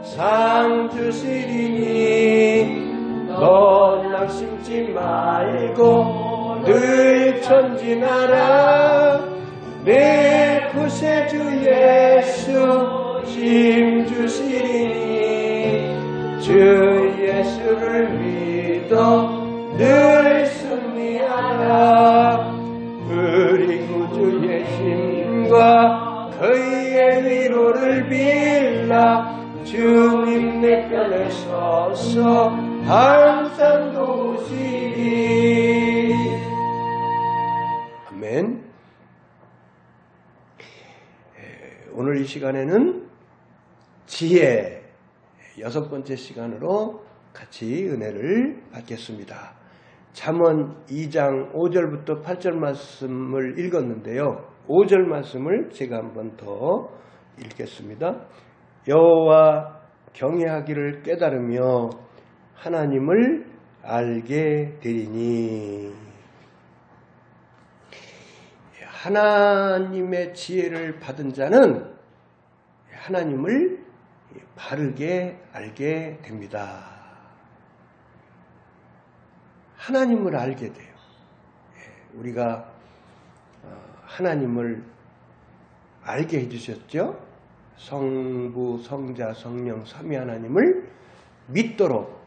상 주시리니 넌 낙심치 말고 늘 전진하라. 내 구세주 예수 힘 주시리니 주 예수를 믿어 늘 승리하라. 우리 구주의 힘과 그의 위로를 빌라. 주님 내 편에 서서 항상 도우시리. 아멘. 오늘 이 시간에는 지혜 6번째 시간으로 같이 은혜를 받겠습니다. 잠언 2장 5절부터 8절 말씀을 읽었는데요. 5절 말씀을 제가 한번 더 읽겠습니다. 여호와 경외하기를 깨달으며 하나님을 알게 되리니. 하나님의 지혜를 받은 자는 하나님을 바르게 알게 됩니다. 하나님을 알게 돼요. 우리가 하나님을 알게 해주셨죠. 성부, 성자, 성령, 삼위 하나님을 믿도록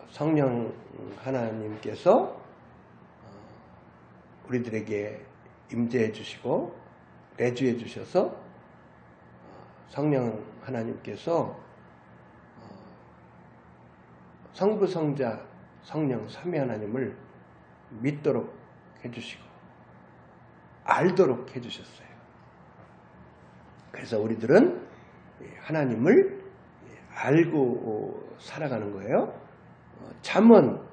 성령 하나님께서 우리들에게 임재해 주시고 내주해 주셔서 성령 하나님께서 성부, 성자, 성령, 삼위 하나님을 믿도록 해주시고 알도록 해주셨어요. 그래서 우리들은 하나님을 알고 살아가는 거예요. 잠언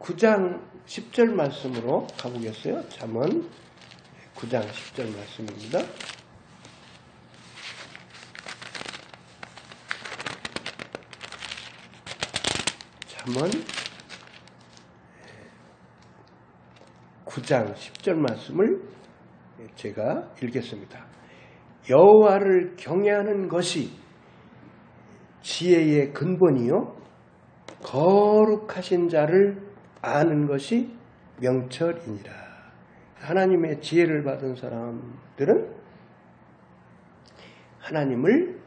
9장 10절 말씀으로 가보겠어요. 잠언 9장 10절 말씀입니다. 잠언 9장 10절 말씀을 제가 읽겠습니다. 여호와를 경외하는 것이 지혜의 근본이요 거룩하신 자를 아는 것이 명철이니라. 하나님의 지혜를 받은 사람들은 하나님을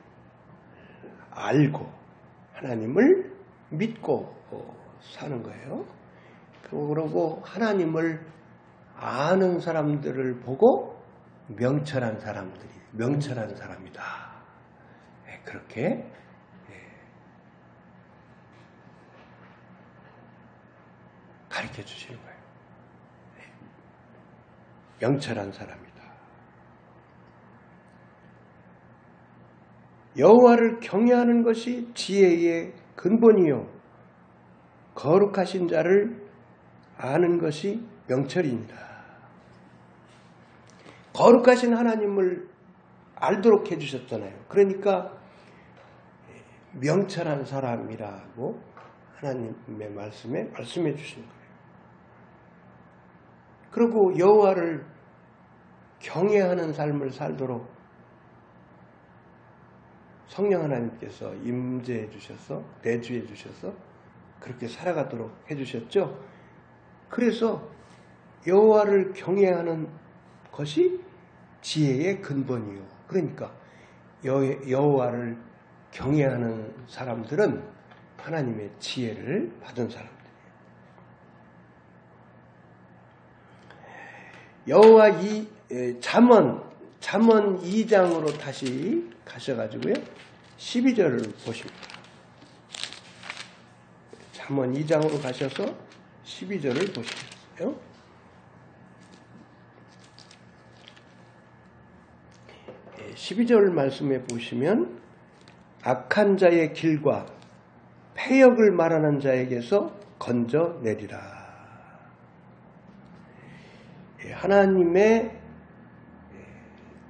알고 하나님을 믿고 사는 거예요. 그러고 하나님을 아는 사람들을 보고 명철한 사람이다. 그렇게 가르쳐 주시는 거예요. 명철한 사람이다. 여호와를 경외하는 것이 지혜의 근본이요 거룩하신 자를 아는 것이 명철입니다. 거룩하신 하나님을 알도록 해주셨잖아요. 그러니까 명철한 사람이라고 하나님의 말씀에 말씀해 주신 거예요. 그리고 여호와를 경외하는 삶을 살도록 성령 하나님께서 임재해 주셔서 내주해 주셔서 그렇게 살아가도록 해주셨죠. 그래서 여호와를 경외하는 것이 지혜의 근본이요. 그러니까 여호와를 경외하는 사람들은 하나님의 지혜를 받은 사람들이에요. 여호와 잠언 2장으로 다시 가셔가지고요. 12절을 보십니다. 잠언 2장으로 가셔서 12절을 보시겠어요? 12절 말씀에 보시면 악한 자의 길과 패역을 말하는 자에게서 건져내리라. 하나님의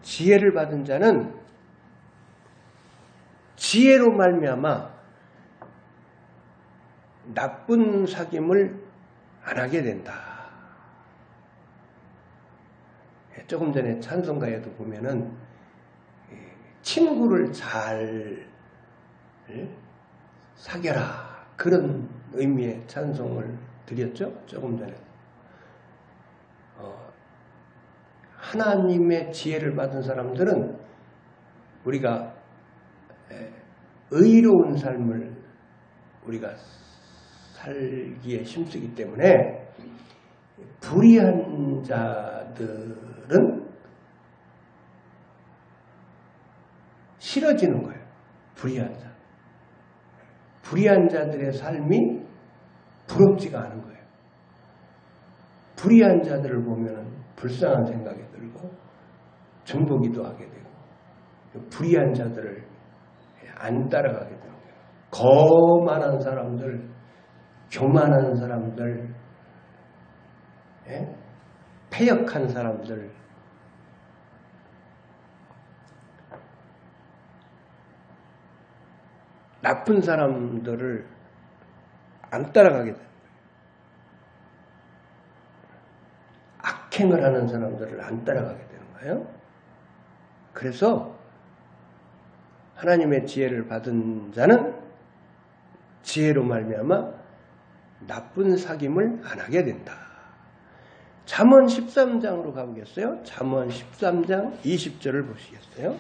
지혜를 받은 자는 지혜로 말미암아 나쁜 사귐을 안 하게 된다. 조금 전에 찬송가에도 보면은 친구를 잘 사겨라. 그런 의미의 찬송을 드렸죠. 조금 전에. 하나님의 지혜를 받은 사람들은 우리가 의로운 삶을 우리가 살기에 힘쓰기 때문에 불의한 자들은 싫어지는 거예요. 불의한 자. 불의한 자들의 삶이 부럽지가 않은 거예요. 불의한 자들을 보면 불쌍한 생각이 들고 중보기도 하게 되고 불의한 자들을 안 따라가게 되는 거예요. 거만한 사람들, 교만한 사람들, 패역한 사람들, 나쁜 사람들을 안 따라가게 돼요. 악행을 하는 사람들을 안 따라가게 되는 거예요. 그래서 하나님의 지혜를 받은 자는 지혜로 말미암아 나쁜 사귐을 안 하게 된다. 잠언 13장으로 가보겠어요. 잠언 13장 20절을 보시겠어요?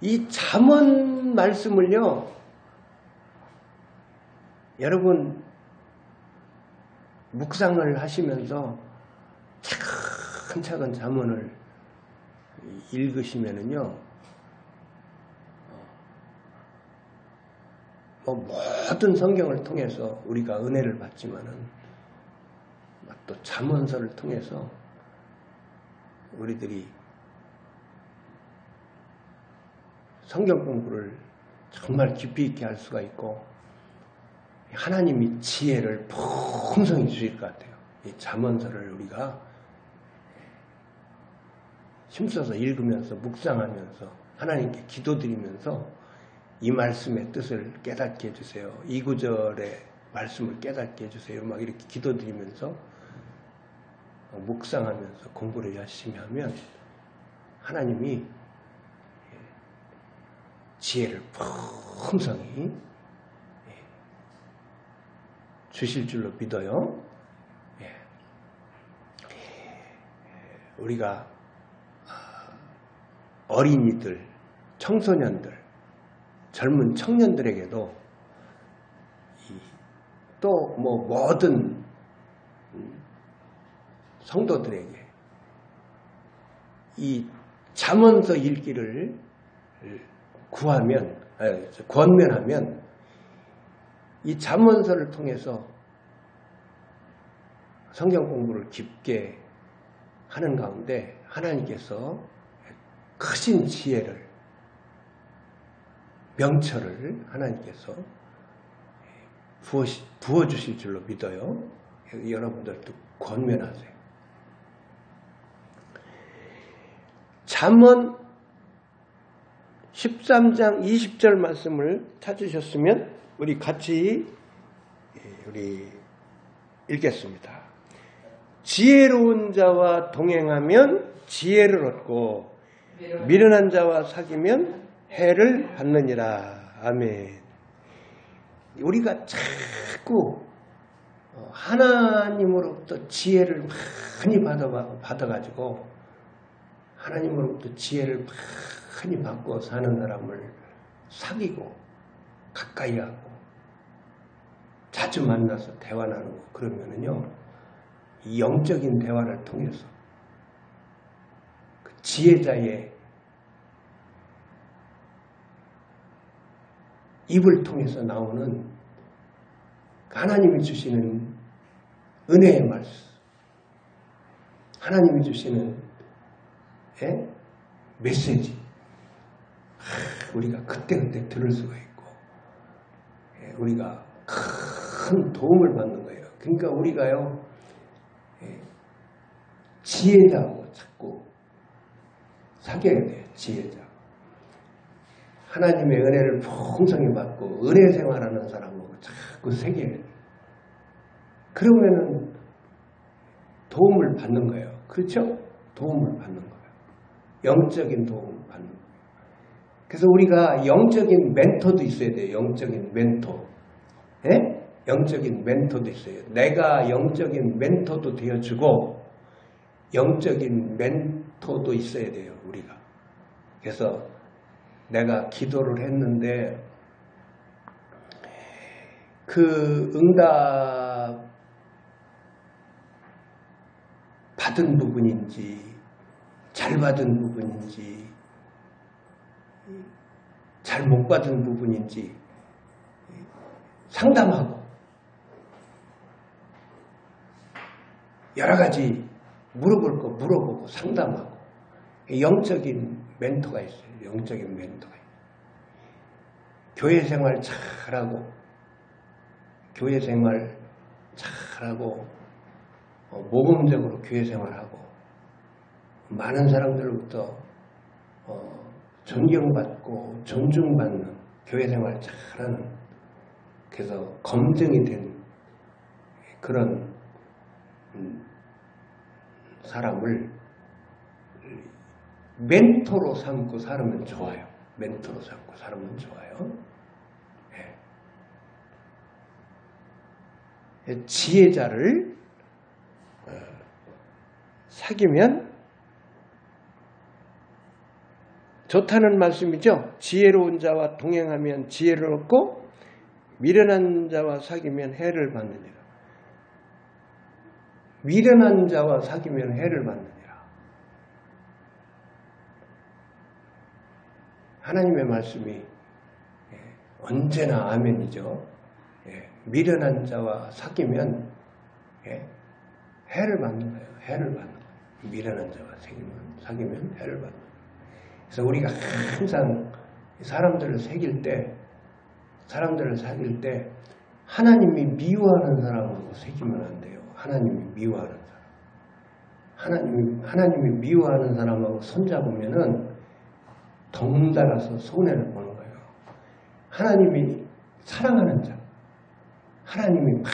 이 잠언 말씀을요, 여러분 묵상을 하시면서 차근차근 잠언을 읽으시면은요, 모든 성경을 통해서 우리가 은혜를 받지만은 또 잠언서를 통해서 우리들이 성경 공부를 정말 깊이 있게 할 수가 있고 하나님이 지혜를 풍성히 주실 것 같아요. 이 잠언서를 우리가 힘써서 읽으면서 묵상하면서 하나님께 기도드리면서 이 말씀의 뜻을 깨닫게 해주세요. 이 구절의 말씀을 깨닫게 해주세요. 막 이렇게 기도드리면서 묵상하면서 공부를 열심히 하면 하나님이 지혜를 풍성히 주실 줄로 믿어요. 우리가 어린이들, 청소년들, 젊은 청년들에게도 또 모든 성도들에게 이 잠언서 읽기를 권면하면 이 잠언서를 통해서 성경 공부를 깊게 하는 가운데 하나님께서 크신 지혜를, 명철을 하나님께서 부어주실 줄로 믿어요. 여러분들도 권면하세요. 잠언 13장 20절 말씀을 찾으셨으면 우리 같이 읽겠습니다. 지혜로운 자와 동행하면 지혜를 얻고 미련한 자와 사귀면 해를 받느니라. 아멘. 우리가 자꾸 하나님으로부터 지혜를 많이 받아가지고 하나님으로부터 지혜를 많이 받고 사는 사람을 사귀고 가까이 하고 자주 만나서 대화 나누고 그러면은요, 이 영적인 대화를 통해서 그 지혜자의 입을 통해서 나오는 하나님이 주시는 은혜의 말씀, 하나님이 주시는 메시지, 우리가 그때그때 들을 수가 있고 우리가 큰 도움을 받는 거예요. 그러니까 우리가요, 지혜자하고 자꾸 사귀어야 돼요. 지혜자. 하나님의 은혜를 풍성히 받고 은혜 생활하는 사람하고 자꾸 사귀어야 돼요. 그러면은 도움을 받는 거예요. 그렇죠? 도움을 받는 거예요. 영적인 도움을 받는 거예요. 그래서 우리가 영적인 멘토도 있어야 돼요. 영적인 멘토. 예? 영적인 멘토도 있어요. 내가 영적인 멘토도 되어주고 영적인 멘토도 있어야 돼요. 우리가. 그래서 내가 기도를 했는데 그 응답 받은 부분인지 잘 받은 부분인지 잘 못 받은 부분인지 상담하고 여러 가지 물어볼 거 물어보고 상담하고 영적인 멘토가 있어요. 영적인 멘토가 있어요. 교회 생활 잘하고 교회 생활 잘하고 모범적으로 교회 생활하고 많은 사람들로부터 존경받고 존중받는 교회 생활 잘하는 그래서 검증이 된 그런 사람을 멘토로 삼고 살면 좋아요. 멘토로 삼고 살면 좋아요. 네. 지혜자를 사귀면 좋다는 말씀이죠. 지혜로운 자와 동행하면 지혜를 얻고 미련한 자와 사귀면 해를 받느니라. 미련한 자와 사귀면 해를 받느니라. 하나님의 말씀이 언제나 아멘이죠. 미련한 자와 사귀면 해를 받는 거예요. 해를 받는 거예요. 미련한 자와 사귀면 해를 받는 거예요. 그래서 우리가 항상 사람들을 사귈 때 하나님이 미워하는 사람하고 사귀면 안 돼요. 하나님이 미워하는 사람. 하나님이 미워하는 사람하고 손잡으면은 덩달아서 손해를 보는 거예요. 하나님이 사랑하는 자. 하나님이 막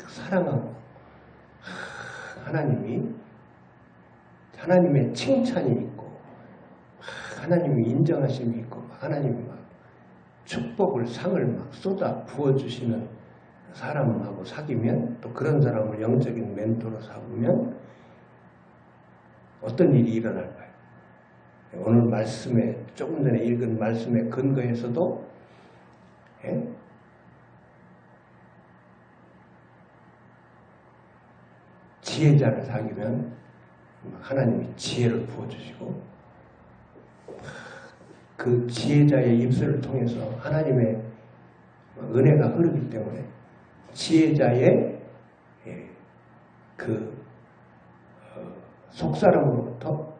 사랑하고 하나님의 칭찬이 있고 하나님의 인정하심이 있고 하나님이 막 축복을 상을 막 쏟아 부어주시는 사람하고 사귀면 또 그런 사람을 영적인 멘토로 삼으면 어떤 일이 일어날까요? 오늘 말씀에 조금 전에 읽은 말씀에 근거해서도 지혜자를 사귀면 하나님이 지혜를 부어주시고 그 지혜자의 입술을 통해서 하나님의 은혜가 흐르기 때문에 지혜자의 그 속사람으로부터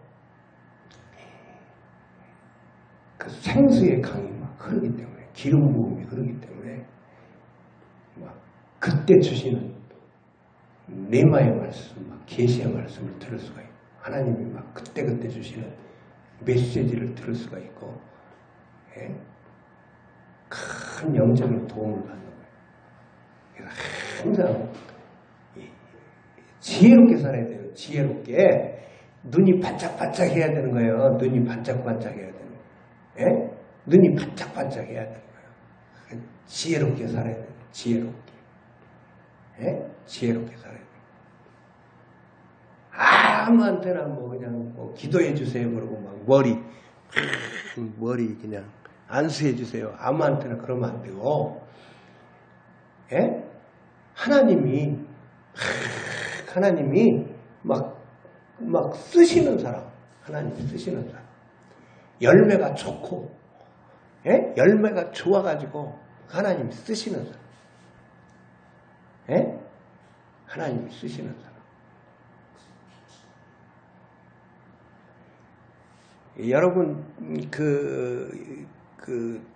그 생수의 강이 막 흐르기 때문에 기름 부음이 흐르기 때문에 막 그때 주시는 레마의 말씀, 막 계시의 말씀을 들을 수가 있고 하나님이 막 그때 주시는 메시지를 들을 수가 있고 큰 영적인 도움을 받는 거예요. 그래서 항상 지혜롭게 살아야 돼요. 지혜롭게 눈이 반짝반짝 해야 되는 거예요. 눈이 반짝반짝 해야 되는 거예요. 눈이 반짝반짝 해야 되는 거예요. 지혜롭게 살아야 돼요. 지혜롭게. 지혜롭게 살아야 돼요. 아무한테나 뭐 그냥 뭐 기도해 주세요 그러고 막 머리 그냥 안수해 주세요. 아무한테나 그러면 안 되고 하나님이 막 쓰시는 사람, 하나님이 쓰시는 사람, 열매가 좋고 열매가 좋아가지고 하나님이 쓰시는 사람, 하나님이 쓰시는 사람. 여러분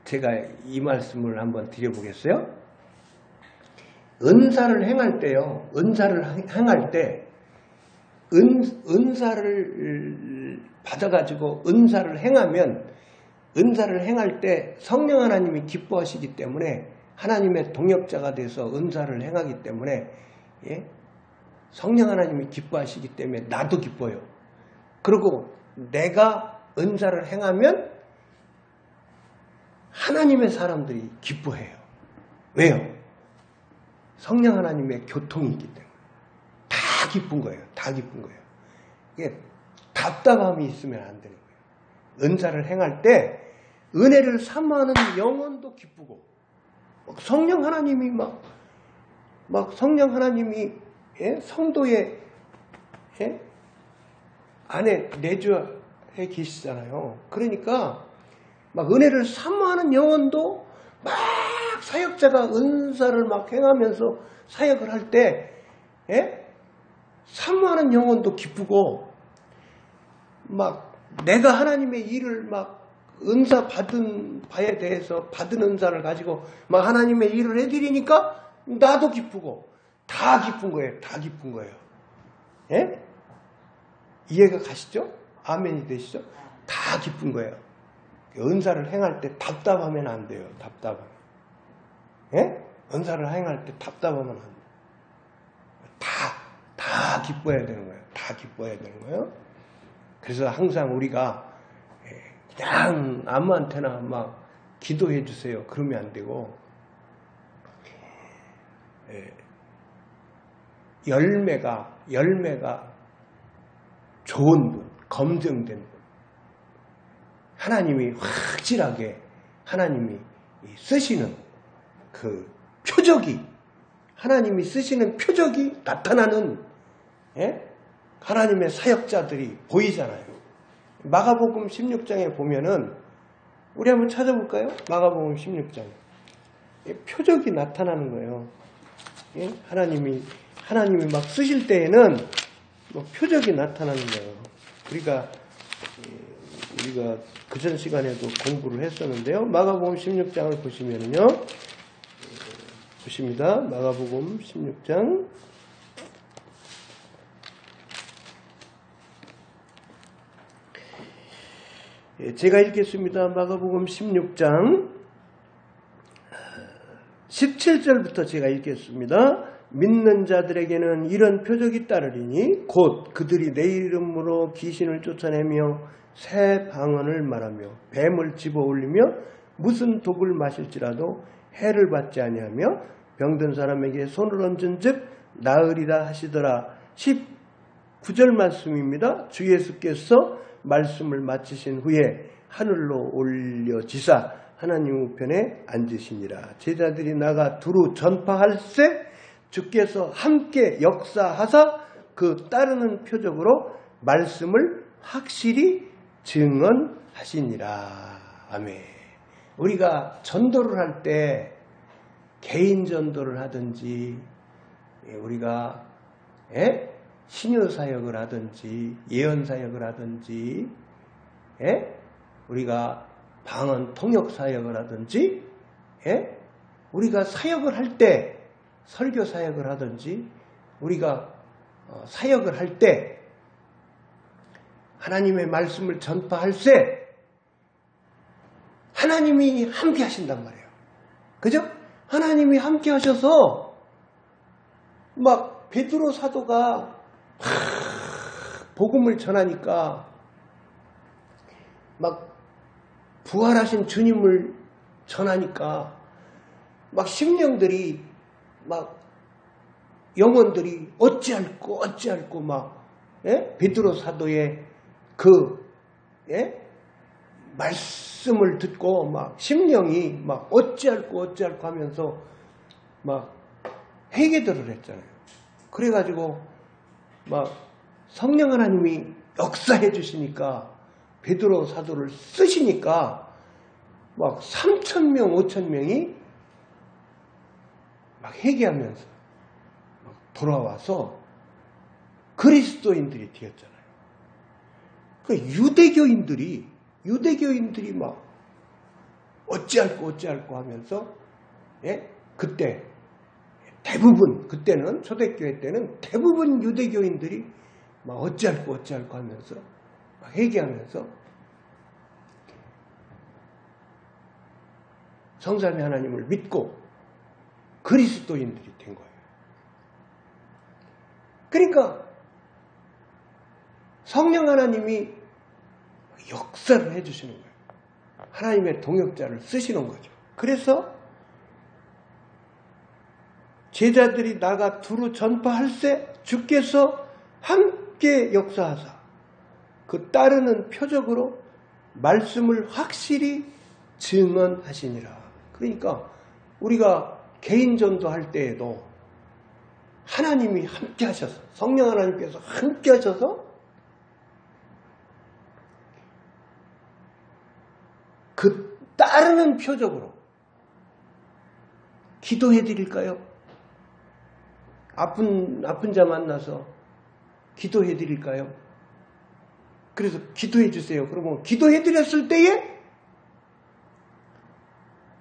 제가 이 말씀을 한번 드려보겠어요? 은사를 행할 때요. 은사를 받아가지고 은사를 행할 때 성령 하나님이 기뻐하시기 때문에 하나님의 동역자가 돼서 은사를 행하기 때문에 성령 하나님이 기뻐하시기 때문에 나도 기뻐요. 그리고 내가 은사를 행하면 하나님의 사람들이 기뻐해요. 왜요? 성령 하나님의 교통이 있기 때문에. 다 기쁜 거예요. 다 기쁜 거예요. 이게 답답함이 있으면 안 되는 거예요. 은사를 행할 때 은혜를 사모하는 영혼도 기쁘고, 성령 하나님이 성령 하나님이 성도의 안에 내주해 계시잖아요. 그러니까 막 은혜를 사모하는 영혼도 막 사역자가 은사를 막 행하면서 사역을 할 때 사모하는 영혼도 기쁘고, 막 내가 하나님의 일을 막 은사 받은 바에 대해서 받은 은사를 가지고 막 하나님의 일을 해드리니까 나도 기쁘고, 다 기쁜 거예요. 다 기쁜 거예요. 이해가 가시죠? 아멘이 되시죠? 다 기쁜 거예요. 은사를 행할 때 답답하면 안 돼요. 답답하면. 은사를 행할 때 답답하면 안 돼요. 다 기뻐해야 되는 거예요. 다 기뻐해야 되는 거예요. 그래서 항상 우리가 그냥 아무한테나 막 기도해 주세요. 그러면 안 되고, 열매가 좋은 분, 검증된 분, 하나님이 확실하게 하나님이 쓰시는 그 표적이, 하나님이 쓰시는 표적이 나타나는 하나님의 사역자들이 보이잖아요. 마가복음 16장에 보면은, 우리 한번 찾아볼까요? 마가복음 16장. 표적이 나타나는 거예요. 하나님이 막 쓰실 때에는 표적이 나타나는 거예요. 우리가 그 전 시간에도 공부를 했었는데요. 마가복음 16장을 보시면은요. 보십니다. 마가복음 16장. 제가 읽겠습니다. 마가복음 16장 17절부터 제가 읽겠습니다. 믿는 자들에게는 이런 표적이 따르리니 곧 그들이 내 이름으로 귀신을 쫓아내며 새 방언을 말하며 뱀을 집어올리며 무슨 독을 마실지라도 해를 받지 아니하며 병든 사람에게 손을 얹은 즉 나으리라 하시더라. 19절 말씀입니다. 주 예수께서 말씀을 마치신 후에 하늘로 올려지사 하나님 우편에 앉으시니라. 제자들이 나가 두루 전파할세 주께서 함께 역사하사 그 따르는 표적으로 말씀을 확실히 증언하시니라. 아멘. 우리가 전도를 할 때 개인 전도를 하든지 우리가 신유 사역을 하든지 예언 사역을 하든지 우리가 방언 통역 사역을 하든지 우리가 사역을 할 때 설교 사역을 하든지 우리가 사역을 할 때 하나님의 말씀을 전파할세 하나님이 함께 하신단 말이에요. 그죠? 하나님이 함께 하셔서 막 베드로 사도가 복음을 전하니까 막 부활하신 주님을 전하니까 막 심령들이 막 영혼들이 어찌할꼬 막 베드로 사도의 그 말씀을 듣고 막 심령이 막 어찌할꼬 하면서 막 회개들을 했잖아요. 그래가지고 막 성령 하나님이 역사해 주시니까 베드로 사도를 쓰시니까 막 3,000명 5,000명이 막 회개하면서 막 돌아와서 그리스도인들이 되었잖아요. 그 유대교인들이 막 어찌할꼬 하면서 그때 대부분 그때는 초대교회 때는 대부분 유대교인들이 막 어찌할꼬 하면서 막 회개하면서 성삼위 하나님을 믿고 그리스도인들이 된 거예요. 그러니까 성령 하나님이 역사를 해주시는 거예요. 하나님의 동역자를 쓰시는 거죠. 그래서 제자들이 나가 두루 전파할세 주께서 함께 역사하사 그 따르는 표적으로 말씀을 확실히 증언하시니라. 그러니까 우리가 개인 전도할 때에도 하나님이 함께 하셔서 성령 하나님께서 함께 하셔서 그 따르는 표적으로 기도해 드릴까요? 아픈 자 만나서 기도해 드릴까요? 그래서 기도해 주세요. 그러면 기도해 드렸을 때에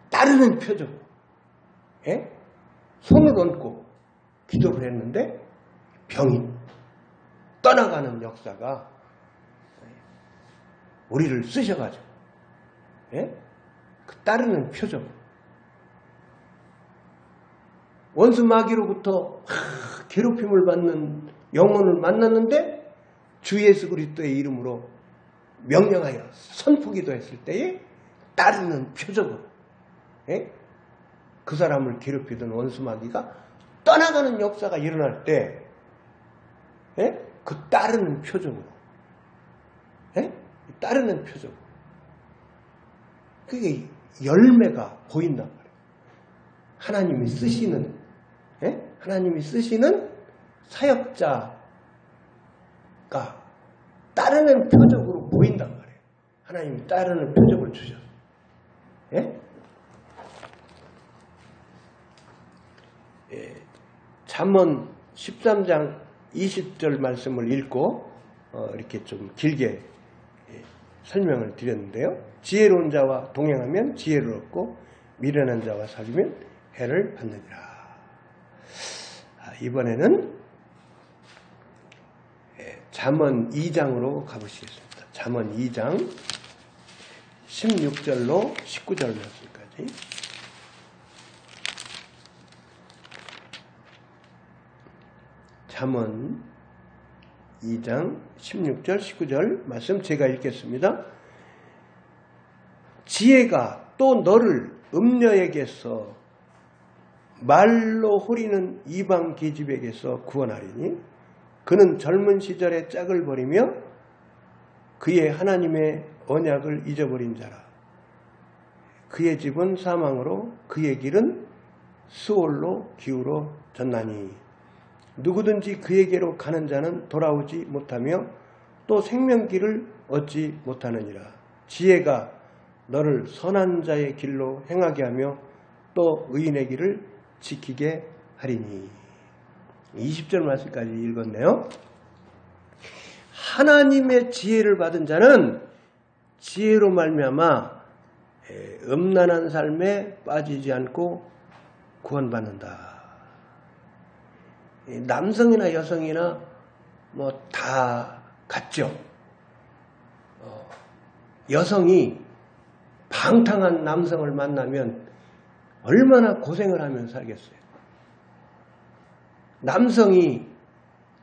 따르는 표적으로 손을 얹고 기도를 했는데 병이 떠나가는 역사가 우리를 쓰셔가지고 그 따르는 표적 원수 마귀로부터 괴롭힘을 받는 영혼을 만났는데 주 예수 그리스도의 이름으로 명령하여 선포기도 했을 때에 따르는 표적으로 그 사람을 괴롭히던 원수 마귀가 떠나가는 역사가 일어날 때 그 따르는 표적으로 따르는 표적으로 그게 열매가 보인단 말이에요. 하나님이 쓰시는 사역자가 따르는 표적으로 보인단 말이에요. 하나님이 따르는 표적을 주셔서. 잠언 13장 20절 말씀을 읽고 이렇게 좀 길게 설명을 드렸는데요. 지혜로운 자와 동행하면 지혜를 얻고 미련한 자와 사귀면 해를 받느니라. 이번에는 잠언 2장으로 가보시겠습니다. 잠언 2장 16절로 19절 말씀까지. 잠언 2장 16절 19절 말씀 제가 읽겠습니다. 지혜가 또 너를 음녀에게서 말로 호리는 이방 계집에게서 구원하리니 그는 젊은 시절에 짝을 버리며 그의 하나님의 언약을 잊어버린 자라. 그의 집은 사망으로 그의 길은 수월로 기울어졌나니 누구든지 그에게로 가는 자는 돌아오지 못하며 또 생명길을 얻지 못하느니라. 지혜가 너를 선한 자의 길로 행하게 하며 또 의인의 길을 지키게 하리니. 20절 말씀까지 읽었네요. 하나님의 지혜를 받은 자는 지혜로 말미암아 음란한 삶에 빠지지 않고 구원받는다. 남성이나 여성이나 뭐 다 같죠. 여성이 방탕한 남성을 만나면 얼마나 고생을 하면서 살겠어요. 남성이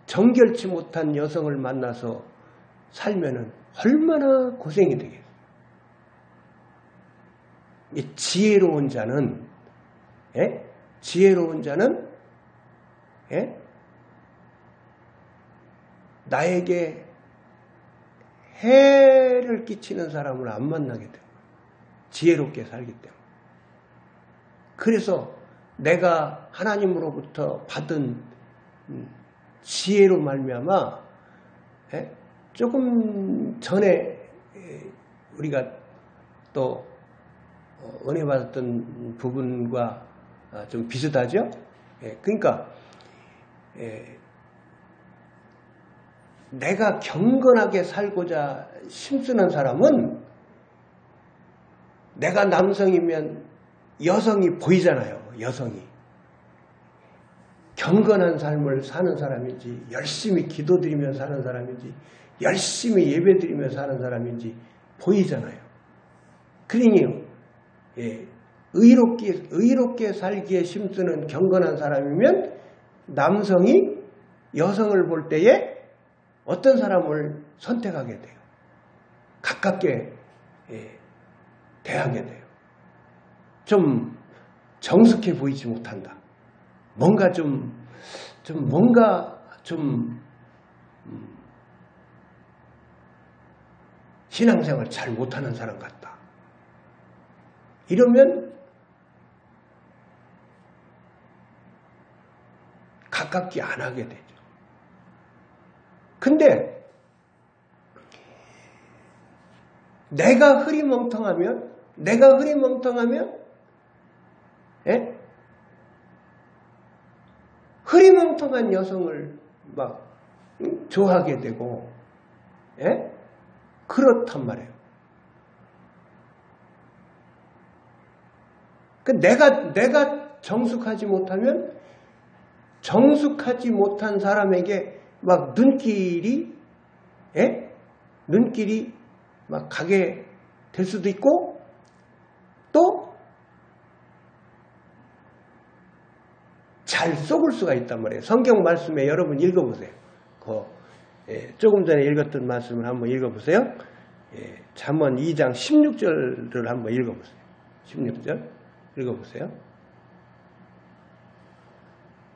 정결치 못한 여성을 만나서 살면은 얼마나 고생이 되겠어요. 지혜로운 자는 나에게 해를 끼치는 사람을 안 만나게 돼요. 지혜롭게 살기 때문에. 그래서 내가 하나님으로부터 받은 지혜로 말미암아 조금 전에 우리가 또 은혜 받았던 부분과 좀 비슷하죠. 그러니까 내가 경건하게 살고자 힘쓰는 사람은 내가 남성이면 여성이 보이잖아요. 여성이 경건한 삶을 사는 사람인지 열심히 기도드리며 사는 사람인지 열심히 예배드리며 사는 사람인지 보이잖아요. 그러니 의롭게 살기에 힘쓰는 경건한 사람이면 남성이 여성을 볼 때에 어떤 사람을 선택하게 돼요? 가깝게 대하게 돼요. 좀 정숙해 보이지 못한다. 뭔가 신앙생활 잘 못하는 사람 같다. 이러면 가깝게 안 하게 되죠. 근데 내가 흐리멍텅하면 흐리멍텅한 여성을 막 좋아하게 되고 그렇단 말이에요. 내가 정숙하지 못하면 정숙하지 못한 사람에게 막 눈길이 막 가게 될 수도 있고 또 잘 속을 수가 있단 말이에요. 성경 말씀에 여러분 읽어보세요. 조금 전에 읽었던 말씀을 한번 읽어보세요. 잠언 2장 16절을 한번 읽어보세요. 16절 읽어보세요.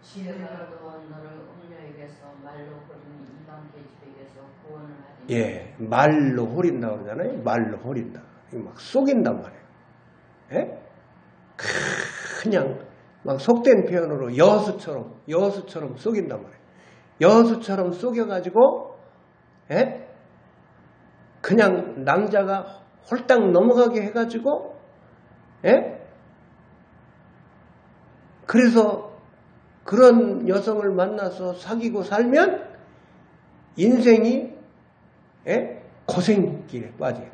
지혜가로도 너를 음녀에게서 말로 호린 이방 계집에게서 구원을 하리니. 예, 말로 호린다고 그러잖아요. 말로 호린다. 막 속인단 말이에요. 그냥 막 속된 표현으로 여수처럼 속인단 말이에요. 여수처럼 속여가지고 그냥 낭자가 홀딱 넘어가게 해가지고 그래서 그런 여성을 만나서 사귀고 살면 인생이 고생길에 빠져요.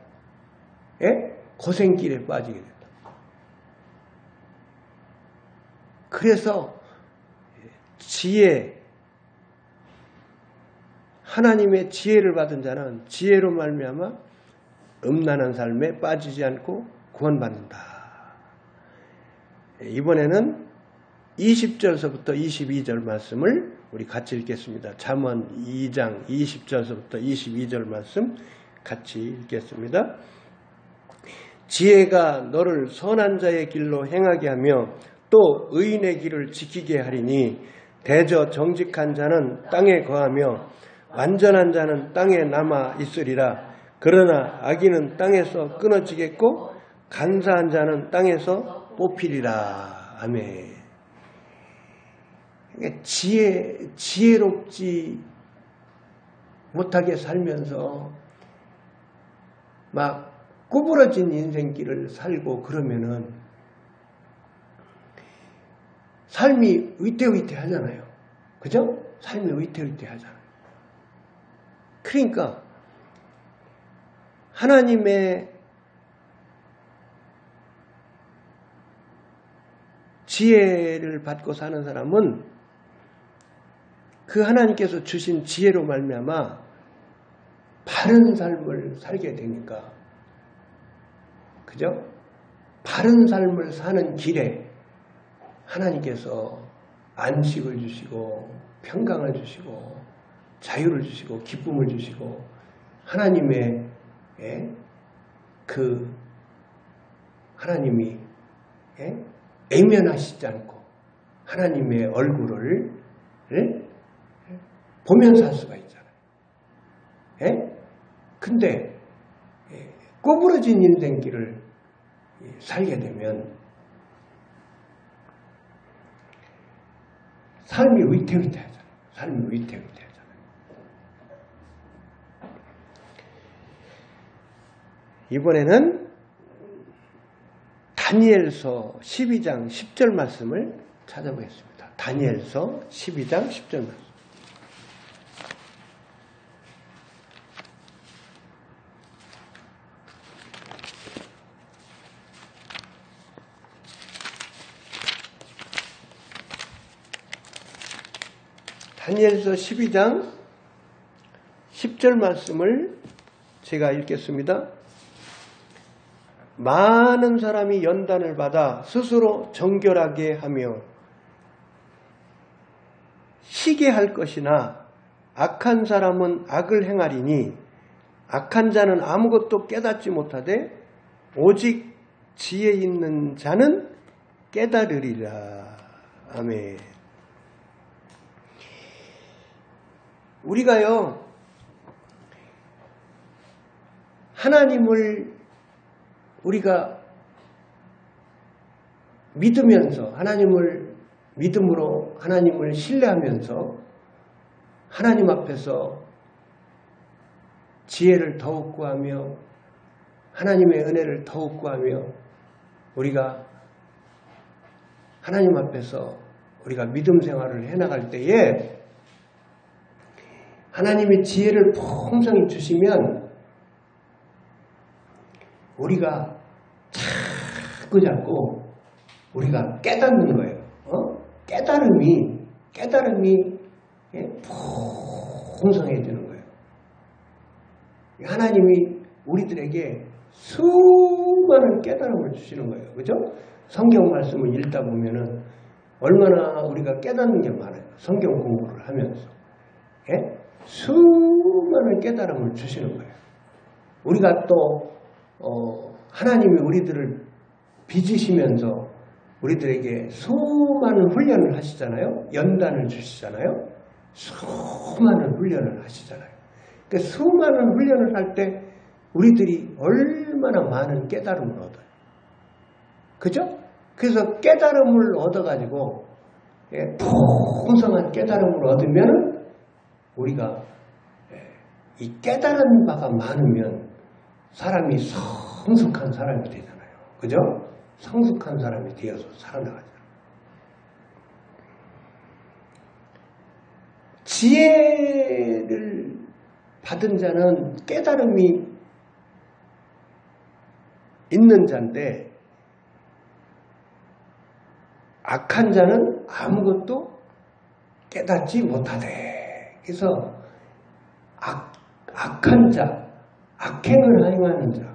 고생길에 빠지게 된다. 그래서 하나님의 지혜를 받은 자는 지혜로 말미암아 음란한 삶에 빠지지 않고 구원받는다. 이번에는 20절서부터 22절 말씀을 우리 같이 읽겠습니다. 잠언 2장 20절서부터 22절 말씀 같이 읽겠습니다. 지혜가 너를 선한 자의 길로 행하게 하며 또 의인의 길을 지키게 하리니 대저 정직한 자는 땅에 거하며 완전한 자는 땅에 남아 있으리라. 그러나 악인은 땅에서 끊어지겠고 간사한 자는 땅에서 뽑히리라. 아멘. 지혜롭지 못하게 살면서 막 구부러진 인생길을 살고 그러면은 삶이 위태위태하잖아요. 그죠? 삶이 위태위태하잖아요. 그러니까 하나님의 지혜를 받고 사는 사람은 그 하나님께서 주신 지혜로 말미암아 바른 삶을 살게 되니까, 그죠? 바른 삶을 사는 길에 하나님께서 안식을 주시고 평강을 주시고 자유를 주시고 기쁨을 주시고 하나님의 하나님이 애면하시지 않고 하나님의 얼굴을 보면서 할 수가 있잖아요. 근데 구부러진 인생길을 살게 되면 삶이 위태위태하잖아요. 삶이 위태위태하잖아요. 이번에는 다니엘서 12장 10절 말씀을 찾아보겠습니다. 다니엘서 12장 10절 말씀. 다니엘서 12장 10절 말씀을 제가 읽겠습니다. 많은 사람이 연단을 받아 스스로 정결하게 하며 희게 할 것이나 악한 사람은 악을 행하리니 악한 자는 아무것도 깨닫지 못하되 오직 지혜 있는 자는 깨달으리라. 아멘. 우리가요, 하나님을 우리가 믿으면서, 하나님을 믿음으로 하나님을 신뢰하면서 하나님 앞에서 지혜를 더욱 구하며 하나님의 은혜를 더욱 구하며 우리가 하나님 앞에서 우리가 믿음 생활을 해나갈 때에 하나님의 지혜를 풍성히 주시면 우리가 자꾸 우리가 깨닫는 거예요. 깨달음이 풍성해지는 거예요. 하나님이 우리들에게 수많은 깨달음을 주시는 거예요. 그죠? 성경 말씀을 읽다 보면은 얼마나 우리가 깨닫는 게 많아요. 성경 공부를 하면서. 수많은 깨달음을 주시는 거예요. 우리가 또 하나님이 우리들을 빚으시면서 우리들에게 수많은 훈련을 하시잖아요. 연단을 주시잖아요. 수많은 훈련을 하시잖아요. 그 수많은 훈련을 할 때 우리들이 얼마나 많은 깨달음을 얻어요. 그죠? 그래서 깨달음을 얻어가지고 풍성한 깨달음을 얻으면 우리가 이 깨달은 바가 많으면 사람이 성숙한 사람이 되잖아요. 그죠? 성숙한 사람이 되어서 살아나가잖아요. 지혜를 받은 자는 깨달음이 있는 자인데 악한 자는 아무것도 깨닫지 못하되. 그래서 악한 자, 악행을 행하는 자,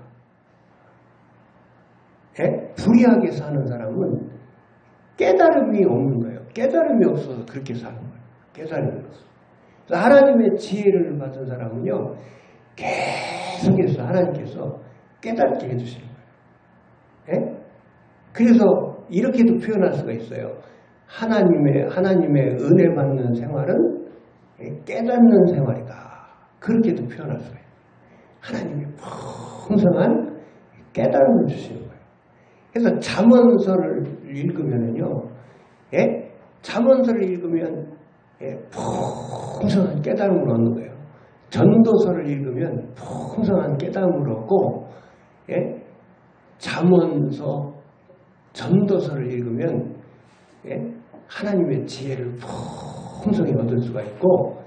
불의하게 사는 사람은 깨달음이 없는 거예요. 깨달음이 없어서 그렇게 사는 거예요. 깨달음이 없어서. 하나님의 지혜를 받은 사람은요, 계속해서 하나님께서 깨닫게 해주시는 거예요. 그래서 이렇게도 표현할 수가 있어요. 하나님의 은혜 받는 생활은 깨닫는 생활이다. 그렇게도 표현할 수가 있어요. 하나님이 풍성한 깨달음을 주시는 거예요. 그래서 잠언서를 읽으면은요, 잠언서를 읽으면 풍성한 깨달음을 얻는 거예요. 전도서를 읽으면 풍성한 깨달음을 얻고, 잠언서, 전도서를 읽으면 하나님의 지혜를 풍성히 얻을 수가 있고,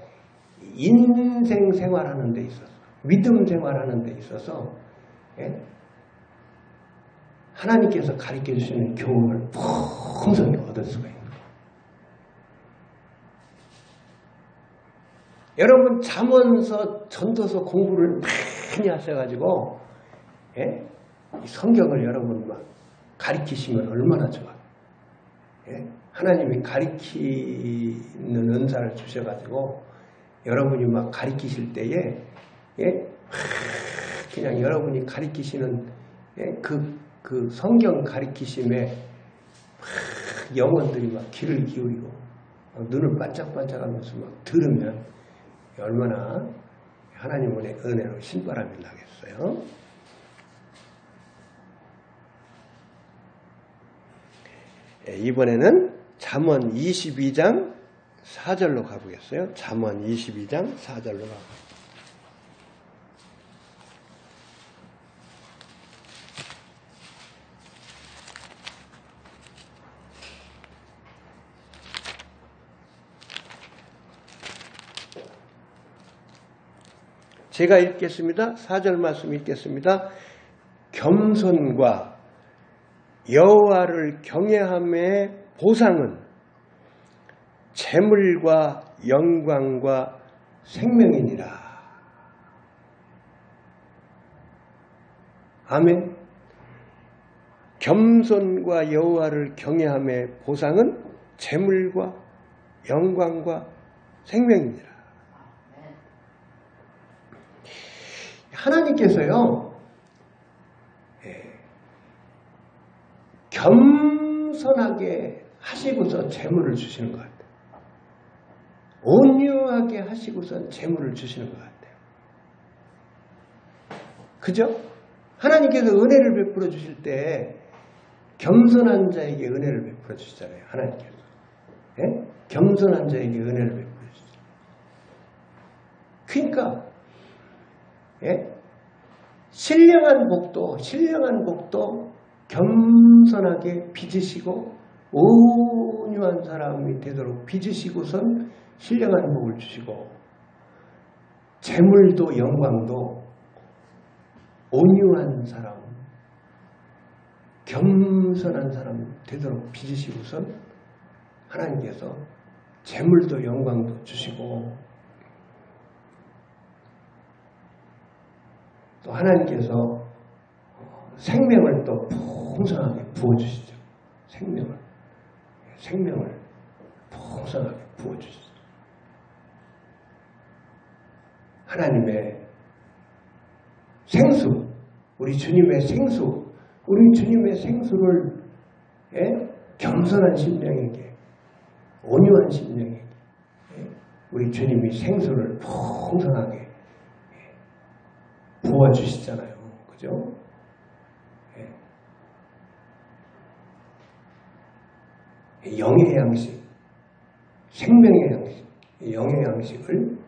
인생 생활하는 데 있어서, 믿음 생활하는 데 있어서 하나님께서 가르쳐 주시는 교훈을 풍성히 얻을 수가 있는 거예요. 여러분 잠언서, 전도서 공부를 많이 하셔가지고 이 성경을 여러분 막 가르치시면 얼마나 좋아요. 하나님이 가르치는 은사를 주셔가지고 여러분이 막 가르치실 때에 그냥 여러분이 가르치시는 그 성경 가르치심에 영혼들이 막 귀를 기울이고 눈을 반짝반짝하면서 막 들으면 얼마나 하나님의 은혜로 신바람이 나겠어요. 이번에는 잠언 22장 4절로 가보겠어요. 잠언 22장 4절로 가보겠습니다. 제가 읽겠습니다. 4절 말씀 읽겠습니다. 겸손과 여호와를 경외함의 보상은 재물과 영광과 생명이니라. 아멘. 겸손과 여호와를 경외함의 보상은 재물과 영광과 생명이니라. 하나님께서요, 겸손하게 하시고서 재물을 주시는 것 같아요. 온유하게 하시고서 재물을 주시는 것 같아요. 그죠? 하나님께서 은혜를 베풀어 주실 때 겸손한 자에게 은혜를 베풀어 주시잖아요. 하나님께서. 예? 겸손한 자에게 은혜를 베풀어 주시죠. 그러니까 신령한 복도 겸손하게 빚으시고 온유한 사람이 되도록 빚으시고선 신령한 복을 주시고, 재물도 영광도 온유한 사람, 겸손한 사람 되도록 빚으시고선 하나님께서 재물도 영광도 주시고, 또 하나님께서 생명을 또 풍성하게 부어주시죠. 생명을 풍성하게 부어주시죠. 하나님의 생수, 우리 주님의 생수를 겸손한 심령에게, 온유한 심령에게 우리 주님이 생수를 풍성하게 부어주시잖아요. 그죠? 영의 양식, 생명의 양식, 영의 양식을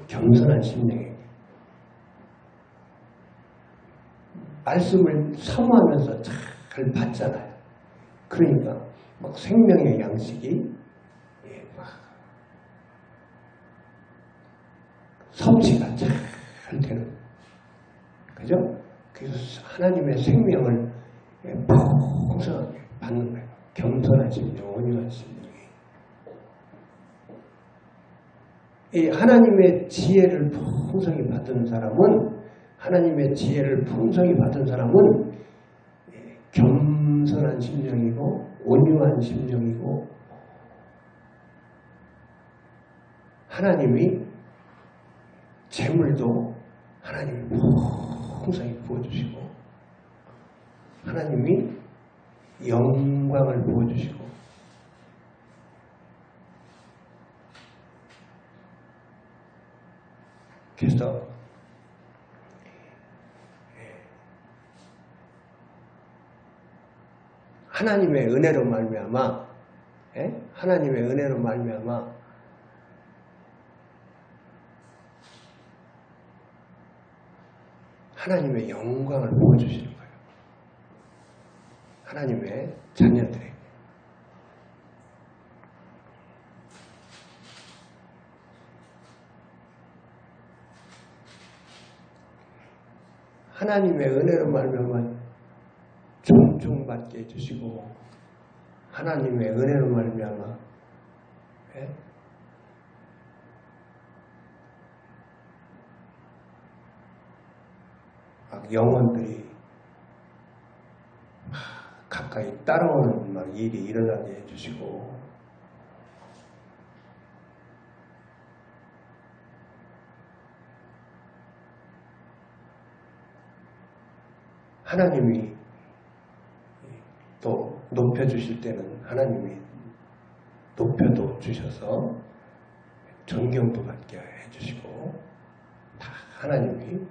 겸손한 심령에게, 말씀을 사모하면서 잘 받잖아요. 그러니까 막 생명의 양식이 막 섭취가 잘 되는, 그죠? 그래서 하나님의 생명을 풍성하게 받는 거예요. 겸손한 심령, 온유한 심령이. 이 하나님의 지혜를 풍성히 받은 사람은, 겸손한 심령이고 온유한 심령이고, 하나님이 재물도 하나님이 풍성히 부어주시고, 하나님이 영광을 부어주시고, 그래서 하나님의 은혜로 말미암아, 하나님의 영광을 부어주시는 거예요. 하나님의 자녀들에게. 하나님의 은혜로 말미암아 존중받게 해주시고, 하나님의 은혜로 말미암아 영혼들이 가까이 따라오는 막 일이 일어나게 해주시고, 하나님이 또 높여주실 때는 하나님이 높여도 주셔서 존경도 받게 해주시고, 다 하나님이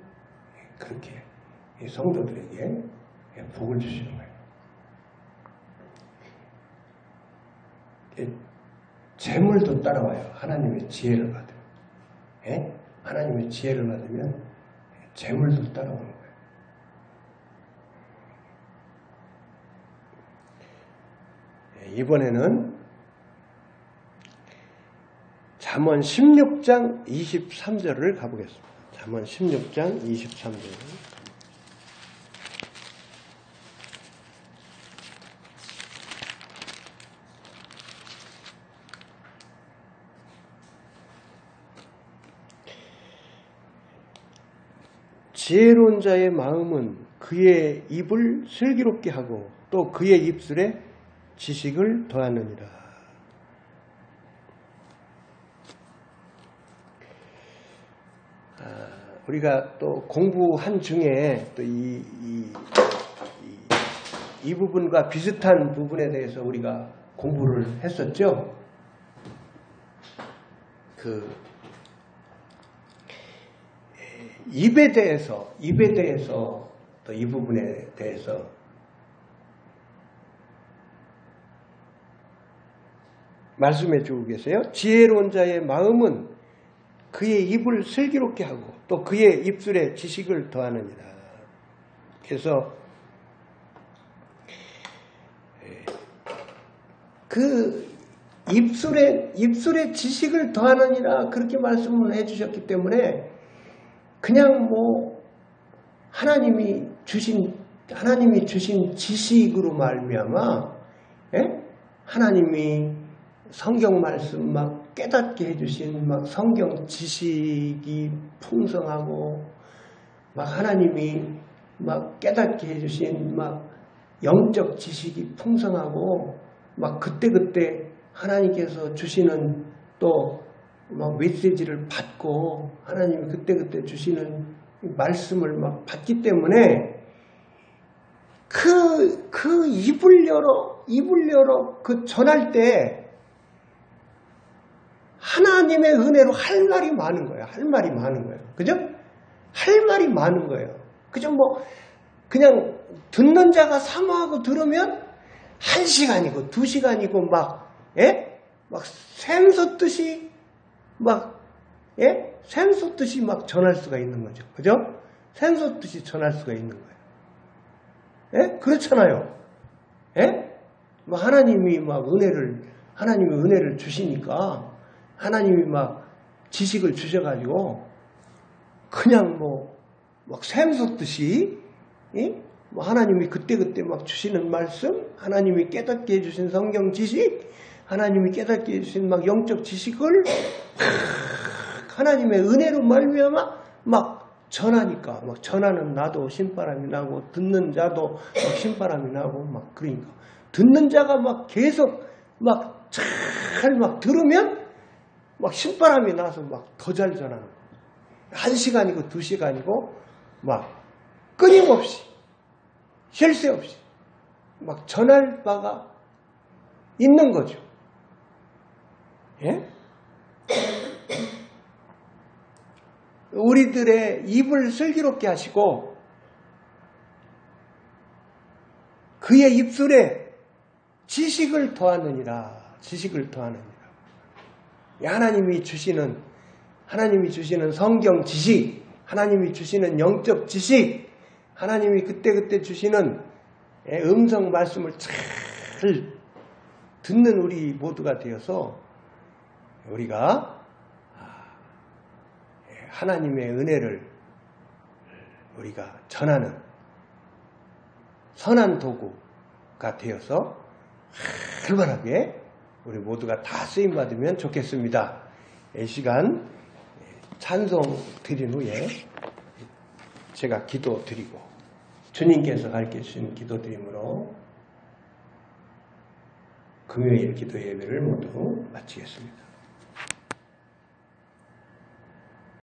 그렇게 성도들에게 복을 주시는 거예요. 재물도 따라와요. 하나님의 지혜를 받으면. 하나님의 지혜를 받으면 재물도 따라오는 거예요. 이번에는 잠언 16장 23절을 가보겠습니다. 잠언 16장 23절. 지혜로운 자의 마음은 그의 입을 슬기롭게 하고 또 그의 입술에 지식을 더하느니라. 우리가 또 공부한 중에 또 이 부분과 비슷한 부분에 대해서 우리가 공부를 했었죠. 그 입에 대해서 또 이 부분에 대해서 말씀해 주고 계세요. 지혜로운 자의 마음은 그의 입을 슬기롭게 하고 또 그의 입술에 지식을 더하느니라. 그래서 그 입술에 지식을 더하느니라 그렇게 말씀을 해주셨기 때문에 그냥 뭐 하나님이 주신 지식으로 말미암아 하나님이 성경 말씀 막 깨닫게 해주신 막 성경 지식이 풍성하고 막 하나님이 막 깨닫게 해주신 막 영적 지식이 풍성하고 막 그때그때 하나님께서 주시는 또 막 메시지를 받고 하나님이 그때그때 주시는 말씀을 막 받기 때문에 그 입을 열어 그 전할 때 하나님의 은혜로 할 말이 많은 거예요. 그죠? 할 말이 많은 거예요. 그죠? 뭐 그냥 듣는 자가 사모하고 들으면 1시간이고 2시간이고 막 샘솟듯이 샘솟듯이 막 전할 수가 있는 거죠. 그죠? 샘솟듯이 전할 수가 있는 거예요. 그렇잖아요. 뭐 하나님이 은혜를 주시니까 하나님이 막 지식을 주셔가지고 그냥 막 샘솟듯이 뭐 하나님이 그때그때 막 주시는 말씀, 하나님이 깨닫게 해주신 성경 지식, 하나님이 깨닫게 해주신 막 영적 지식을 하나님의 은혜로 말미암아 막 전하니까 막 전하는 나도 신바람이 나고 듣는 자도 막 신바람이 나고 막 그러니까 듣는 자가 막 계속 막 잘 막 들으면 막 신바람이 나서 막 더 잘 전하는 거예요. 1시간이고 2시간이고 막 끊임없이 쉴 새 없이 막 전할 바가 있는 거죠. 우리들의 입을 슬기롭게 하시고 그의 입술에 지식을 더하느니라. 하나님이 주시는 성경 지식, 하나님이 주시는 영적 지식, 하나님이 그때그때 주시는 음성 말씀을 잘 듣는 우리 모두가 되어서 우리가 하나님의 은혜를 우리가 전하는 선한 도구가 되어서 활발하게 우리 모두가 다 쓰임받으면 좋겠습니다. 이 시간 찬송 드린 후에 제가 기도 드리고 주님께서 가르쳐주신 기도 드림으로 금요일 기도 예배를 모두 마치겠습니다.